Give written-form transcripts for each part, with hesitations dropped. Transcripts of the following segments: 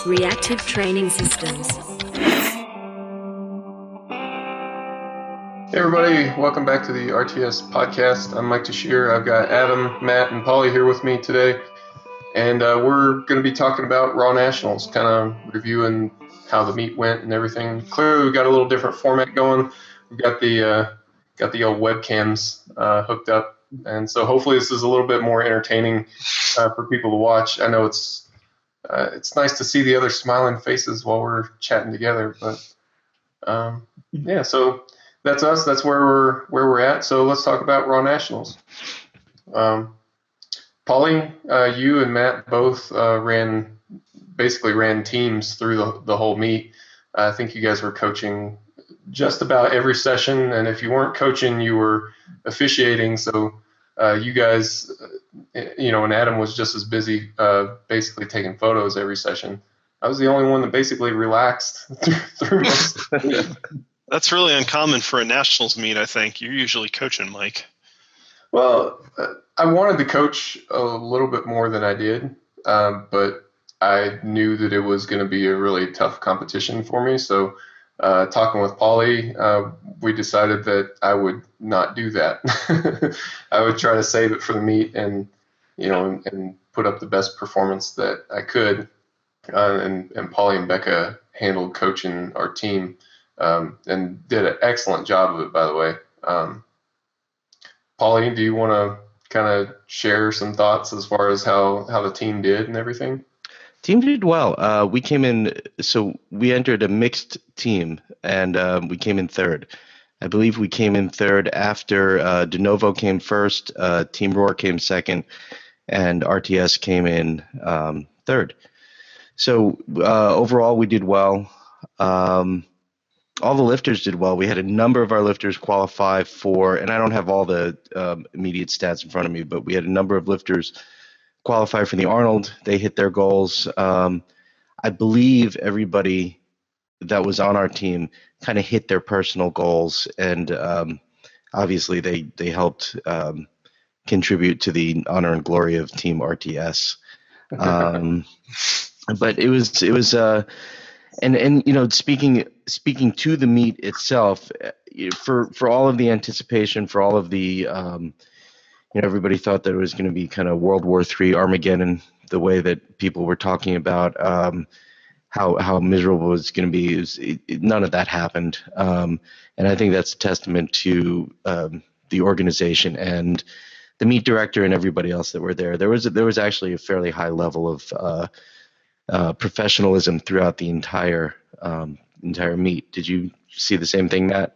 Reactive Training Systems. Hey everybody, welcome back to the RTS podcast. I'm Mike Tashir. I've got Adam, Matt, and Paulie here with me today. And we're going to be talking about Raw Nationals, kind of reviewing how the meet went and everything. Clearly, we've got a little different format going. We've got the old webcams hooked up, and so hopefully this is a little bit more entertaining for people to watch. I know it's nice to see the other smiling faces while we're chatting together, but yeah. So that's us. That's where we're at. So let's talk about Raw Nationals. Paulie, you and Matt both ran teams through the whole meet. I think you guys were coaching just about every session, and if you weren't coaching, you were officiating. So you guys, and Adam was just as busy basically taking photos every session. I was the only one that basically relaxed through most of the meet. That's really uncommon for a nationals meet, I think. You're usually coaching, Mike. Well, I wanted to coach a little bit more than I did, but I knew that it was going to be a really tough competition for me. So talking with Paulie, we decided that I would not do that. I would try to save it for the meet and put up the best performance that I could. And Paulie and Becca handled coaching our team and did an excellent job of it, by the way. Paulie, do you want to kind of share some thoughts as far as how the team did and everything? Team did well. We came in, so we entered a mixed team, and we came in third. I believe we came in third after De Novo came first, Team Roar came second, and RTS came in third. So overall, we did well. All the lifters did well. We had a number of our lifters qualify for, and I don't have all the immediate stats in front of me, but we had a number of lifters qualify for the Arnold. They hit their goals. I believe everybody that was on our team kind of hit their personal goals, and obviously they helped contribute to the honor and glory of Team RTS. But it was. And speaking to the meet itself, for all of the anticipation, for all of the everybody thought that it was going to be kind of World War III Armageddon, the way that people were talking about how miserable it was going to be. None of that happened, and I think that's a testament to the organization and the meet director and everybody else that were there. There was actually a fairly high level of professionalism throughout the entire meet. Did you see the same thing, Matt?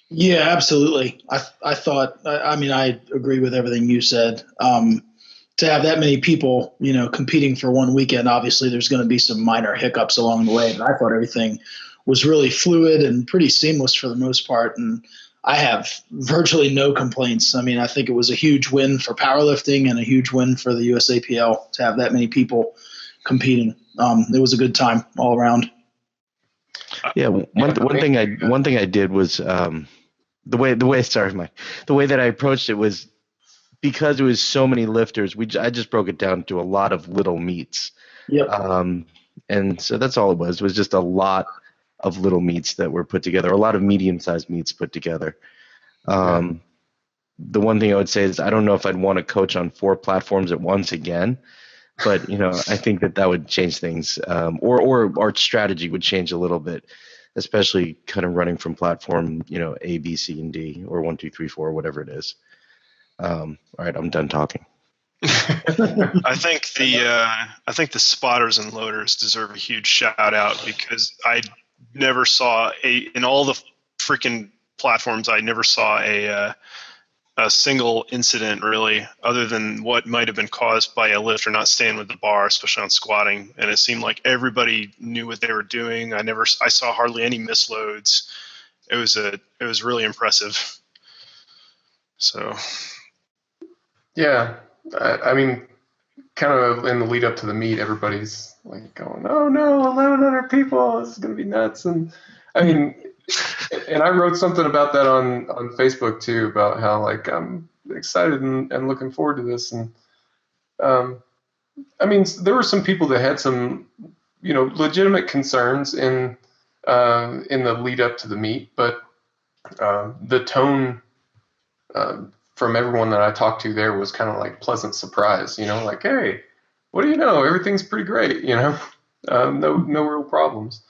Yeah, absolutely. I thought, I agree with everything you said. To have that many people, competing for one weekend, obviously there's going to be some minor hiccups along the way, but I thought everything was really fluid and pretty seamless for the most part. And I have virtually no complaints. I think it was a huge win for powerlifting and a huge win for the USAPL to have that many people competing. It was a good time all around. Yeah, one thing I did was the way that I approached it was, because it was so many lifters. I just broke it down to a lot of little meets. Yep. And so that's all it was. It was just a lot of little meets that were put together, a lot of medium-sized meets put together. The one thing I would say is I don't know if I'd want to coach on 4 platforms at once again. But I think that would change things, or our strategy would change a little bit, especially kind of running from platform, A, B, C, and D, or 1, 2, 3, 4, whatever it is. All right, I'm done talking. I think the spotters and loaders deserve a huge shout out, because I never saw in all the freaking platforms, I never saw a single incident really, other than what might have been caused by a lifter not staying with the bar, especially on squatting. And it seemed like everybody knew what they were doing. I saw hardly any misloads. It was really impressive. So, yeah, I mean, kind of in the lead up to the meet, everybody's like going, "Oh no, 1,100 people! This is gonna be nuts!" And I mean. And I wrote something about that on Facebook too, about how I'm excited and looking forward to this. And there were some people that had some legitimate concerns in the lead up to the meet, but the tone from everyone that I talked to there was kind of like pleasant surprise, like, hey, what do you know? Everything's pretty great, no real problems.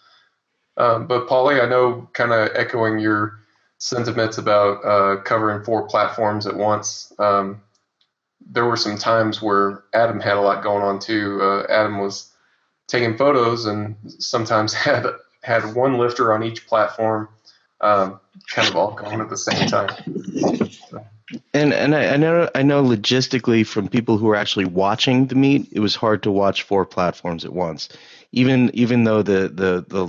But Paulie, I know, kind of echoing your sentiments about covering 4 platforms at once. There were some times where Adam had a lot going on too. Adam was taking photos and sometimes had one lifter on each platform, kind of all going at the same time. And I know logistically from people who are actually watching the meet, it was hard to watch 4 platforms at once. Even though the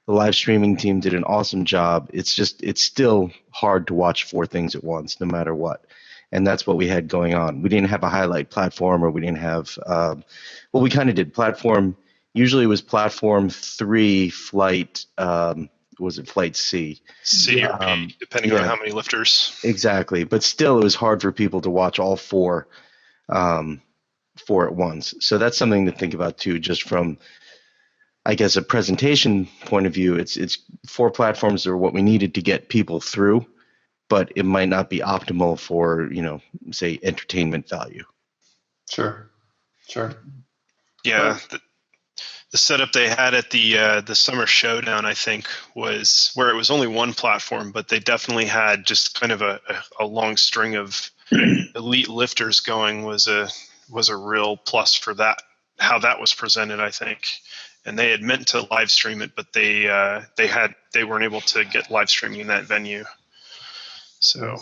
live streaming team did an awesome job, it's still hard to watch 4 things at once, no matter what. And that's what we had going on. We didn't have a highlight platform, or we didn't have we kind of did platform. Usually it was platform 3, flight. Was it flight C? C or P, depending on how many lifters. Exactly, but still, it was hard for people to watch all 4 at once. So that's something to think about too, just from, I guess, a presentation point of view. It's 4 platforms are what we needed to get people through, but it might not be optimal for, say, entertainment value. Sure. Yeah, the setup they had at the Summer Showdown, I think, was where it was only 1 platform, but they definitely had just kind of a long string of elite lifters going. Was a real plus for that, how that was presented, I think. And they had meant to live stream it, but they weren't able to get live streaming in that venue. So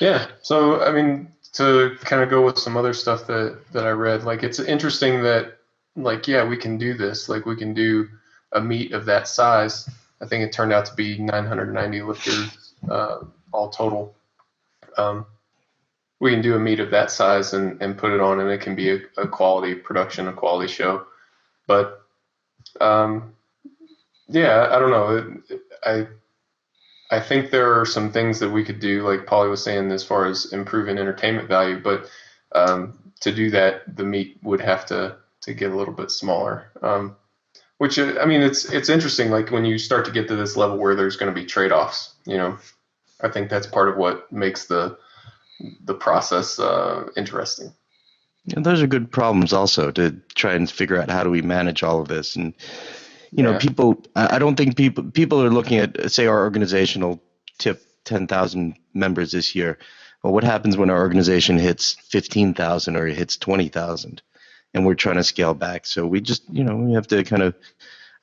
yeah, so I mean, to kind of go with some other stuff that I read, like, it's interesting that, like, yeah, we can do this. Like, we can do a meet of that size. I think it turned out to be 990 lifters all total. We can do a meet of that size and put it on, and it can be a quality production, a quality show. But yeah, I don't know. I think there are some things that we could do, like Paulie was saying, as far as improving entertainment value. But to do that, the meet would have to get a little bit smaller. Which, I mean, it's interesting. Like, when you start to get to this level where there's going to be trade-offs, I think that's part of what makes the process interesting. And those are good problems also, to try and figure out how do we manage all of this. And people, I don't think people are looking at, say, our organization will tip 10,000 members this year. Well, what happens when our organization hits 15,000 or it hits 20,000, and we're trying to scale back? So we just, we have to kind of,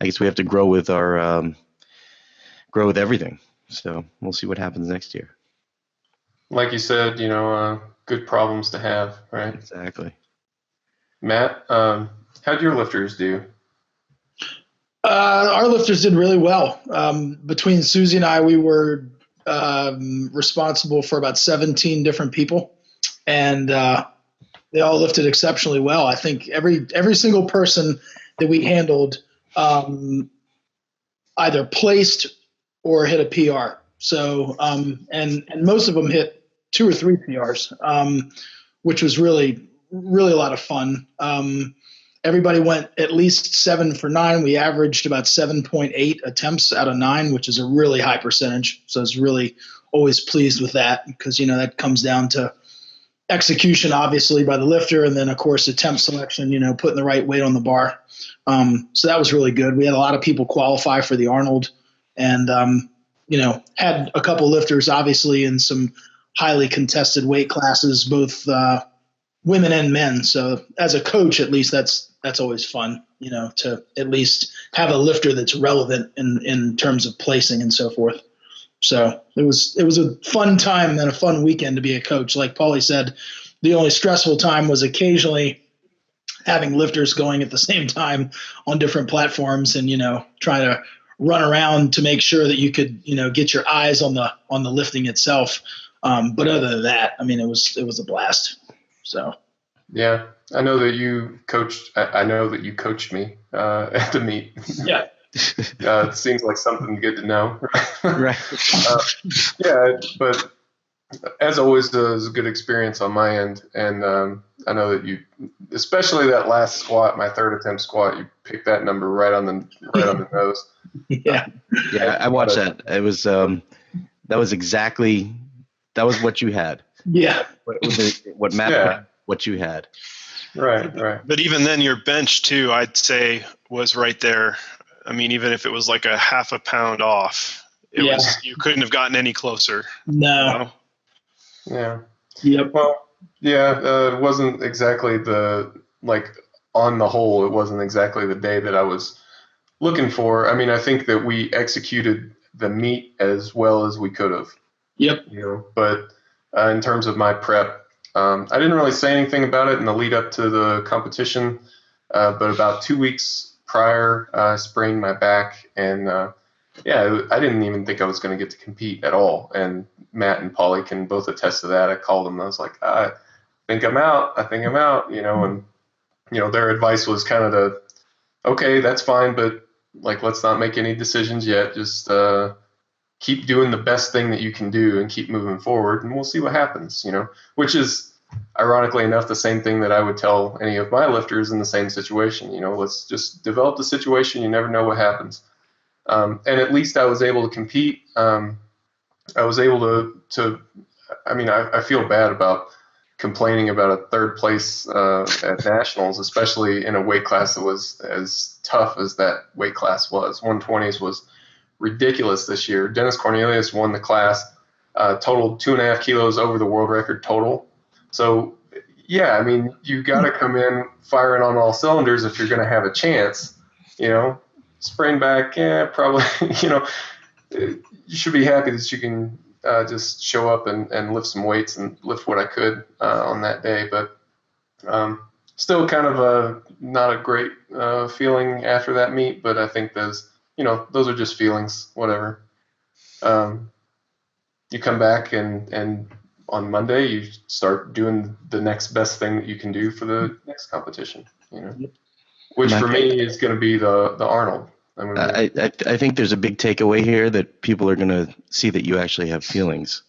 I guess we have to grow with everything. So we'll see what happens next year. Like you said, good problems to have, right? Exactly. Matt, how'd your lifters do? Our lifters did really well. Between Susie and I, we were responsible for about 17 different people, and they all lifted exceptionally well. I think every single person that we handled either placed or hit a PR. So, and most of them hit 2 or 3 PRs, which was really, really a lot of fun. Everybody went at least 7 for 9. We averaged about 7.8 attempts out of 9, which is a really high percentage. So I was really always pleased with that, because, that comes down to execution, obviously, by the lifter, and then, of course, attempt selection, putting the right weight on the bar. So that was really good. We had a lot of people qualify for the Arnold, and, had a couple lifters, obviously, in some highly contested weight classes, both women and men. So as a coach, at least that's always fun, to at least have a lifter that's relevant in terms of placing and so forth. So it was a fun time and a fun weekend to be a coach. Like Paulie said, the only stressful time was occasionally having lifters going at the same time on different platforms, and, trying to run around to make sure that you could, get your eyes on the lifting itself. But other than that, I mean, it was a blast. So. Yeah, I know that you coached. I know that you coached me at the meet. Yeah. It seems like something good to know. Right. Yeah, but as always, it was a good experience on my end, and I know that you, especially that last squat, my third attempt squat, you picked that number right on the nose. Yeah. Yeah, I watched that. It was that was what you had. Yeah. What Matt Yeah. what you had. Right. But even then, your bench too, I'd say, was right there. I mean, even if it was like a half a pound off, you couldn't have gotten any closer. No. You know? Yeah. Yep. Well, yeah, it wasn't exactly on the whole, it wasn't exactly the day that I was looking for. I mean, I think that we executed the meet as well as we could have. Yep. But in terms of my prep, I didn't really say anything about it in the lead up to the competition. But about 2 weeks prior, I sprained my back, and I didn't even think I was going to get to compete at all. And Matt and Polly can both attest to that. I called them, and I was like, I think I'm out, and their advice was kind of okay, that's fine, but let's not make any decisions yet. Just keep doing the best thing that you can do and keep moving forward, and we'll see what happens, which is ironically enough the same thing that I would tell any of my lifters in the same situation. Let's just develop the situation. You never know what happens. And at least I was able to compete. I was able to I feel bad about complaining about a third place at nationals, especially in a weight class that was as tough as that weight class was. 120s was ridiculous this year. Dennis Cornelius won the class, totaled 2.5 kilos over the world record total. So, yeah, I mean, you got to come in firing on all cylinders if you're going to have a chance. Sprain back, probably. You should be happy that you can just show up and lift some weights and lift what I could on that day. But still kind of not a great feeling after that meet. But I think those are just feelings, whatever. You come back and on Monday you start doing the next best thing that you can do for the next competition, which for me is going to be the Arnold. I think there's a big takeaway here that people are going to see that you actually have feelings.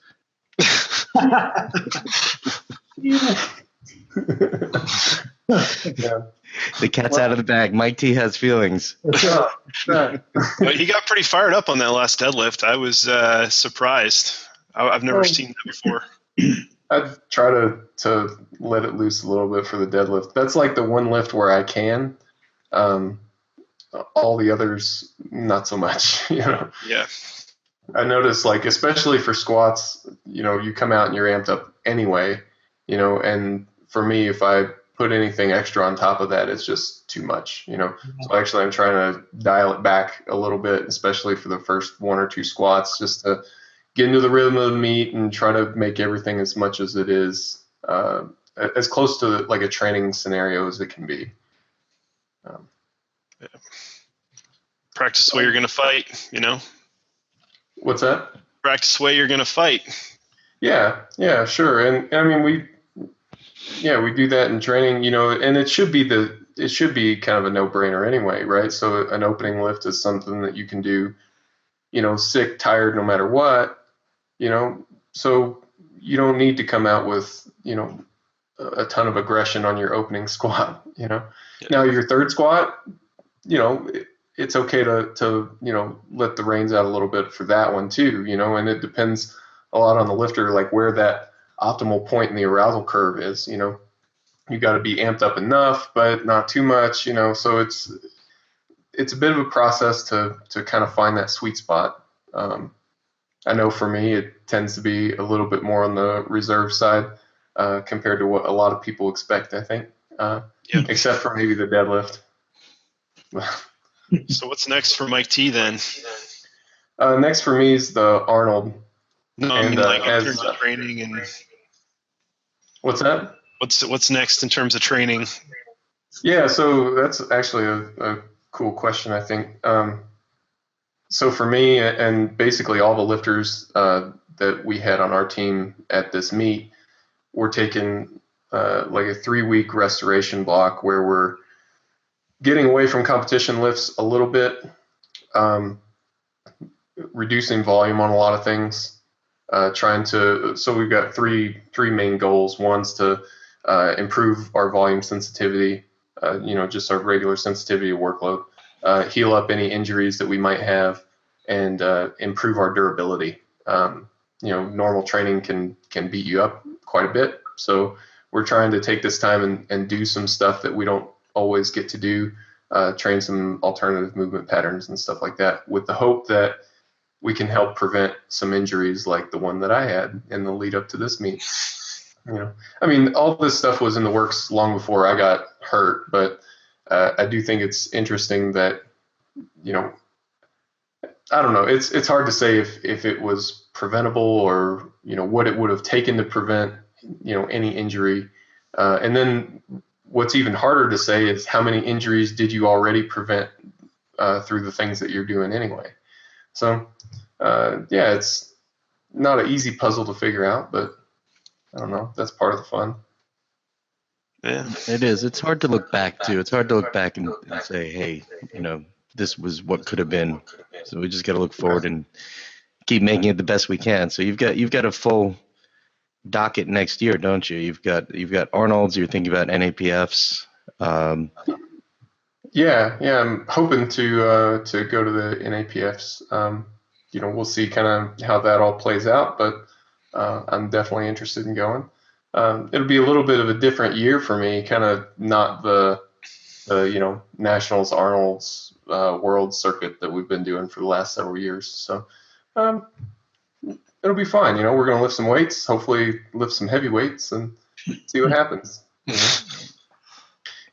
Yeah. The cat's out of the bag. Mike T has feelings. But he got pretty fired up on that last deadlift. I was surprised. I've never seen that before. I'd try to let it loose a little bit for the deadlift. That's like the one lift where I can. All the others, not so much. Yeah. I notice, especially for squats, you come out and you're amped up anyway, and for me, if I put anything extra on top of that, it's just too much, So actually, I'm trying to dial it back a little bit, especially for the first 1 or 2 squats, just to get into the rhythm of the meet and try to make everything as much as it is, as close to a training scenario as it can be. Practice the way you're going to fight, What's that? Practice the way you're going to fight. Yeah, sure. And I mean, we do that in training, and it should be kind of a no-brainer anyway, right? So an opening lift is something that you can do, sick, tired, no matter what, so you don't need to come out with, a ton of aggression on your opening squat, Yeah. Now your third squat, it's okay to let the reins out a little bit for that one too, and it depends a lot on the lifter, where that optimal point in the arousal curve is. You got to be amped up enough, but not too much, so it's a bit of a process to kind of find that sweet spot. I know for me, it tends to be a little bit more on the reserve side compared to what a lot of people expect, I think, except for maybe the deadlift. So what's next for Mike T then? Next for me is the Arnold. No, I mean, in terms of training and what's that? What's next in terms of training? Yeah, so that's actually a cool question, I think. So for me, and basically all the lifters that we had on our team at this meet, we're taking a 3-week restoration block where we're getting away from competition lifts a little bit, reducing volume on a lot of things, so we've got three main goals. One's to improve our volume sensitivity, just our regular sensitivity to workload, heal up any injuries that we might have, and improve our durability. Normal training can beat you up quite a bit. So we're trying to take this time and do some stuff that we don't always get to do, train some alternative movement patterns and stuff like that, with the hope that we can help prevent some injuries like the one that I had in the lead up to this meet. All this stuff was in the works long before I got hurt, but I do think it's interesting that, I don't know. It's hard to say if it was preventable or, what it would have taken to prevent, any injury. And then what's even harder to say is how many injuries did you already prevent through the things that you're doing anyway. So, it's not an easy puzzle to figure out, but I don't know. That's part of the fun. Yeah, it is. It's hard to look back to. It's hard to look back and say, hey, this was what could have been. So we just got to look forward and keep making it the best we can. So you've got a full docket next year, don't you? You've got Arnold's. You're thinking about NAPFs. Yeah. I'm hoping to go to the NAPFs. We'll see kind of how that all plays out, but I'm definitely interested in going. It'll be a little bit of a different year for me, kind of not the Nationals, Arnold's, World Circuit that we've been doing for the last several years. So it'll be fine. We're going to lift some weights, hopefully lift some heavy weights, and see what happens.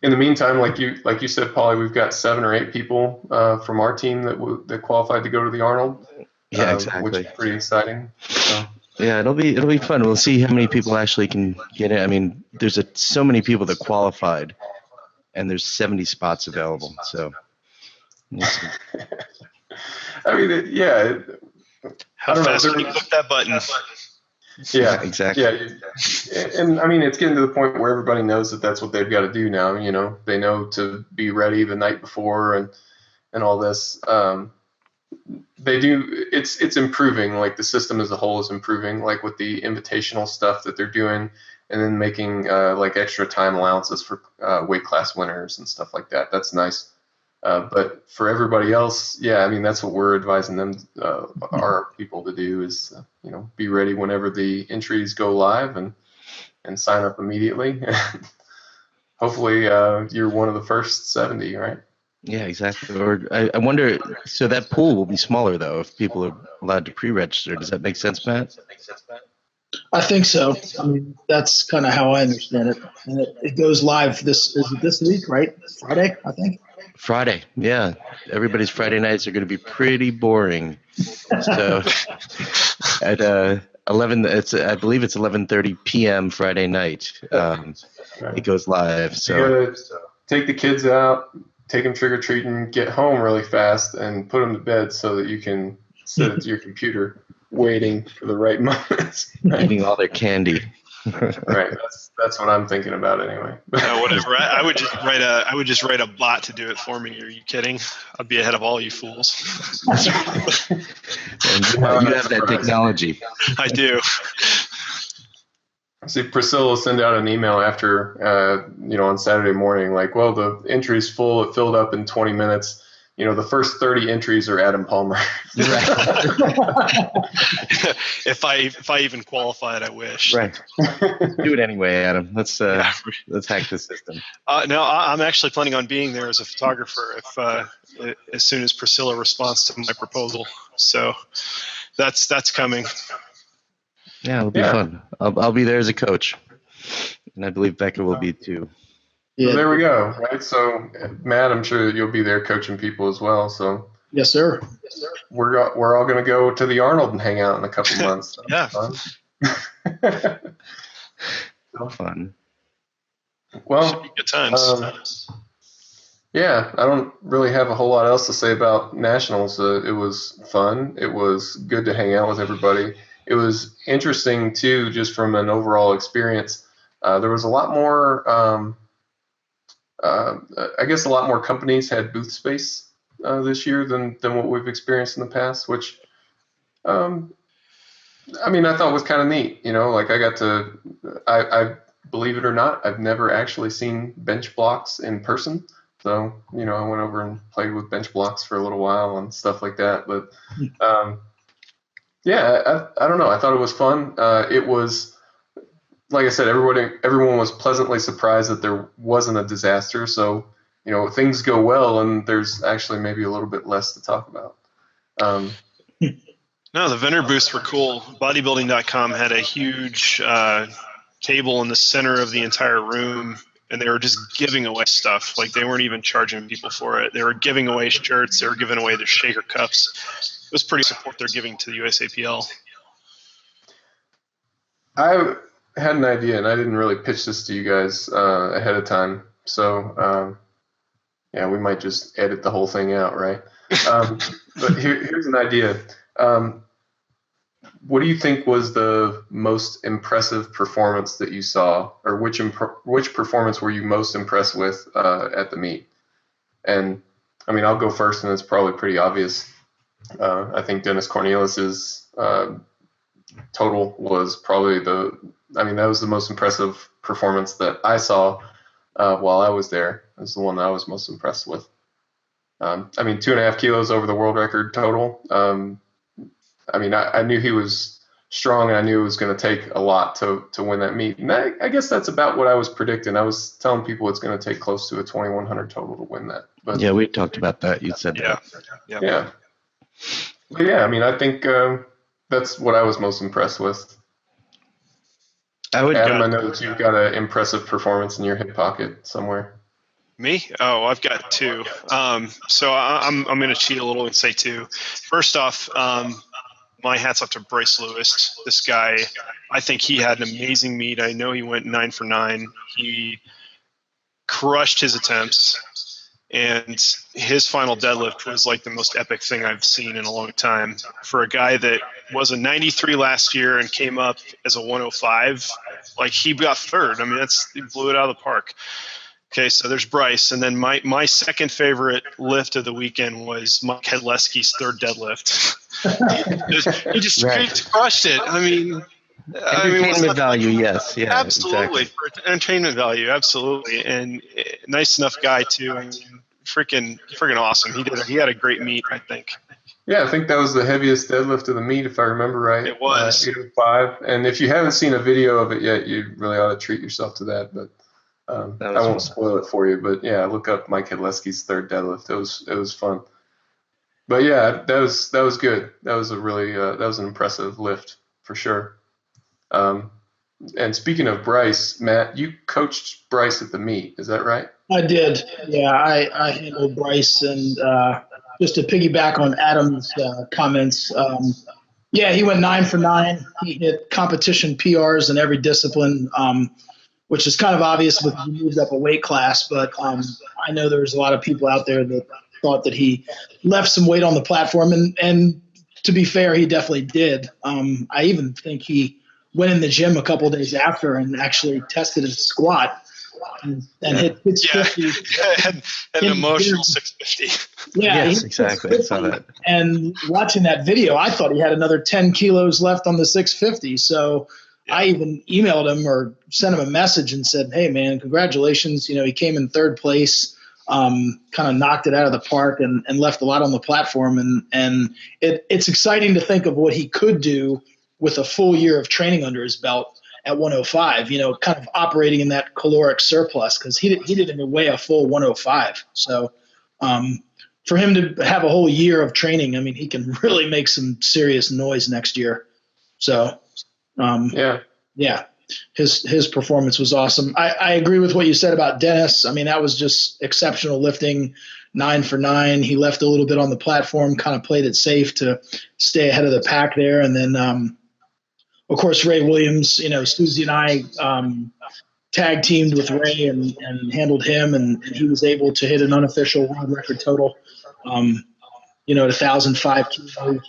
In the meantime, like you said, Paulie, we've got 7 or 8 people from our team that qualified to go to the Arnold. Yeah, exactly. Which is pretty exciting. So. Yeah, it'll be fun. We'll see how many people actually can get in. There's so many people that qualified, and there's 70 spots available. So, we'll see. How fast can you click that button? Yeah, exactly. Yeah, and it's getting to the point where everybody knows that that's what they've got to do now. They know to be ready the night before and all this. They do. It's improving. Like the system as a whole is improving. Like with the invitational stuff that they're doing, and then making like extra time allowances for weight class winners and stuff like that. That's nice. But for everybody else, that's what we're advising them, our people, to do is be ready whenever the entries go live and sign up immediately. Hopefully, you're one of the first 70, right? Yeah, exactly. Or I wonder, so that pool will be smaller, though, if people are allowed to pre-register. Does that make sense, Matt? I think so. That's kind of how I understand it. And it goes live this week, right? Friday, I think. Friday, yeah. Everybody's Friday nights are going to be pretty boring. So at 11, I believe it's 11:30 p.m. Friday night. It goes live. So you gotta take the kids out, take them trick-or-treating, get home really fast, and put them to bed so that you can sit at your computer waiting for the right moment. Eating all their candy. Right. That's what I'm thinking about anyway. Whatever. I would just write a bot to do it for me. Are you kidding? I'd be ahead of all you fools. And you have that technology. I do. See, Priscilla will send out an email after, on Saturday morning, like, well, the entry's full. It filled up in 20 minutes. The first 30 entries are Adam Palmer. If I even qualified, I wish. Right. Do it anyway, Adam. Let's hack the system. No, I'm actually planning on being there as a photographer as soon as Priscilla responds to my proposal. So that's coming. Yeah, it'll be fun. I'll be there as a coach, and I believe Becca will be too. Yeah. So there we go. Right. So, Matt, I'm sure that you'll be there coaching people as well. So. Yes, sir. We're all going to go to the Arnold and hang out in a couple months. Yeah. Fun. Well, should be good times. I don't really have a whole lot else to say about Nationals. It was fun. It was good to hang out with everybody. It was interesting too, just from an overall experience. There was a lot more. I guess a lot more companies had booth space this year than what we've experienced in the past, which, I thought was kind of neat. Like I believe it or not, I've never actually seen bench blocks in person. So, I went over and played with bench blocks for a little while and stuff like that. But yeah, I don't know. I thought it was fun. It was, like I said, everyone was pleasantly surprised that there wasn't a disaster. So, things go well, and there's actually maybe a little bit less to talk about. No, the vendor booths were cool. Bodybuilding.com had a huge table in the center of the entire room, and they were just giving away stuff. Like, they weren't even charging people for it. They were giving away shirts. They were giving away their shaker cups. It was pretty support they're giving to the USAPL. I had an idea, and I didn't really pitch this to you guys ahead of time. So, yeah, we might just edit the whole thing out, right? But here's an idea. What do you think was the most impressive performance that you saw, or which performance were you most impressed with at the meet? And I mean, I'll go first, and it's probably pretty obvious. I think Dennis Cornelius's total was probably that was the most impressive performance that I saw while I was there. It was the one that I was most impressed with. 2.5 kilos over the world record total. I knew he was strong, and I knew it was going to take a lot to win that meet. And I guess that's about what I was predicting. I was telling people it's going to take close to a 2,100 total to win that. But yeah, we talked about that. You said that. Yeah. But yeah, I think that's what I was most impressed with. Adam, I know that you've got an impressive performance in your hip pocket somewhere. Me? Oh, I've got two. So I'm going to cheat a little and say two. First off, my hat's off to Bryce Lewis. This guy, I think he had an amazing meet. I know he went 9 for 9. He crushed his attempts, and his final deadlift was like the most epic thing I've seen in a long time. For a guy that was a 93 last year and came up as a 105, like, he got third. He blew it out of the park. Okay, so there's Bryce, and then my second favorite lift of the weekend was Mike Hedleski's third deadlift. he just crushed it. Entertainment value, yes, yeah, absolutely, exactly. For entertainment value, absolutely, and nice enough guy too. Freaking awesome. He had a great meet, I think. Yeah, I think that was the heaviest deadlift of the meet, if I remember right. It was 805, and if you haven't seen a video of it yet, you really ought to treat yourself to that. But I won't spoil it for you, but yeah, look up Mike Hedleski's third deadlift. It was fun. But yeah, that was good. That was a really that was an impressive lift for sure. And speaking of Bryce, Matt, you coached Bryce at the meet, is that right? I did. Yeah, I handled Bryce, and just to piggyback on Adam's comments, he went 9 for 9. He hit competition PRs in every discipline. Which is kind of obvious with he moved up a weight class, but I know there's a lot of people out there that thought that he left some weight on the platform, and to be fair, he definitely did. I even think he went in the gym a couple of days after and actually tested his squat and hit 650. An emotional 650. Yeah, yes, exactly. I saw that. And watching that video, I thought he had another 10 kilos left on the 650, so I even emailed him or sent him a message and said, "Hey, man, congratulations. He came in third place, kind of knocked it out of the park and left a lot on the platform. And it's exciting to think of what he could do with a full year of training under his belt at 105, kind of operating in that caloric surplus, because he didn't even weigh a full 105. So for him to have a whole year of training, he can really make some serious noise next year. So yeah, his performance was awesome. I agree with what you said about Dennis. That was just exceptional lifting, 9 for 9. He left a little bit on the platform, kind of played it safe to stay ahead of the pack there. And then, of course, Ray Williams, Susie and I tag teamed with Ray and handled him, and he was able to hit an unofficial world record total, at 1,005 kilos,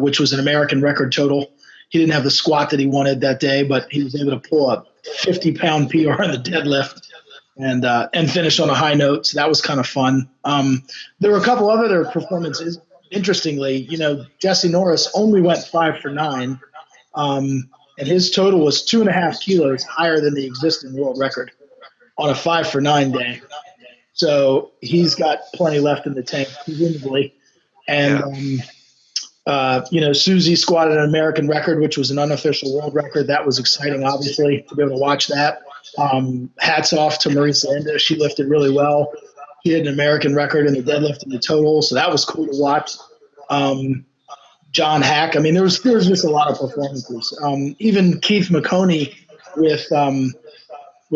which was an American record total. He didn't have the squat that he wanted that day, but he was able to pull a 50-pound PR in the deadlift and finish on a high note. So that was kind of fun. There were a couple of other performances. Interestingly, Jesse Norris only went 5 for 9. and his total was 2.5 kilos higher than the existing world record on a 5 for 9 day. So he's got plenty left in the tank, presumably. And, Susie squatted an American record, which was an unofficial world record. That was exciting, obviously, to be able to watch that. Hats off to Marisa Inda. She lifted really well. She had an American record in the deadlift and the total, so that was cool to watch. John Hack. I mean, there was just a lot of performances. Even Keith McConey with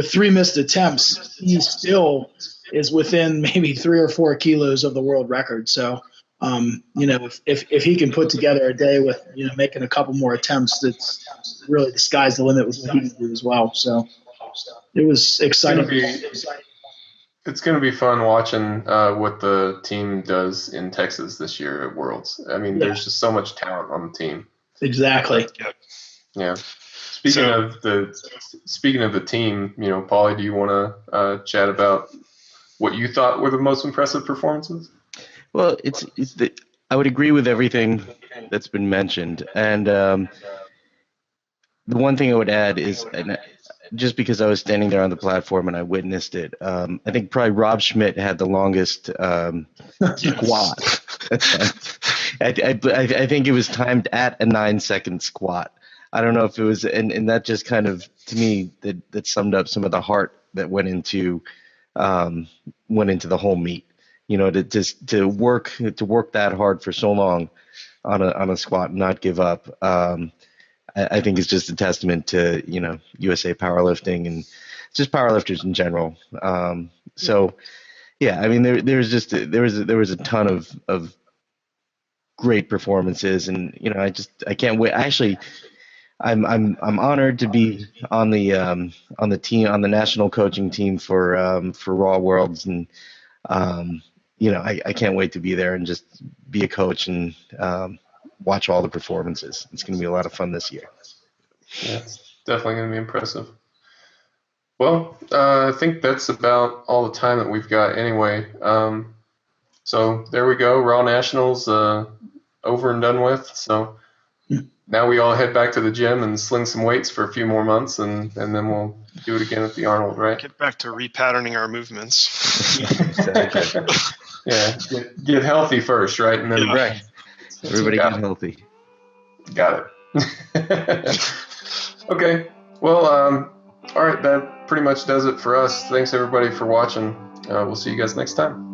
3 missed attempts, he still is within maybe 3 or 4 kilos of the world record. So, if he can put together a day with, making a couple more attempts, that's really the sky's the limit with what he can do as well. So it was exciting. It's going to be fun watching what the team does in Texas this year at Worlds. I mean, there's just so much talent on the team. Exactly. Yeah. Speaking of the team, Paulie, do you want to chat about what you thought were the most impressive performances? Well, I would agree with everything that's been mentioned, and the one thing I would add is, and just because I was standing there on the platform and I witnessed it, I think probably Rob Schmidt had the longest squat. I think it was timed at a 9-second squat. I don't know if it was, and that just kind of, to me, that summed up some of the heart that went into the whole meet. To work that hard for so long on a squat and not give up. I think is just a testament to USA powerlifting and just powerlifters in general. So yeah, I mean there was a ton of great performances, and I can't wait. Actually, I'm honored to be on the team, on the national coaching team for Raw Worlds, and I can't wait to be there and just be a coach and watch all the performances. It's going to be a lot of fun this year. Yeah, it's definitely going to be impressive. Well, I think that's about all the time that we've got anyway. So there we go. Raw Nationals over and done with. So now we all head back to the gym and sling some weights for a few more months, and then we'll do it again at the Arnold, right? Get back to repatterning our movements. Yeah, get healthy first, right? And then right. Everybody get healthy. Got it. Okay. Well, all right. That pretty much does it for us. Thanks everybody for watching. We'll see you guys next time.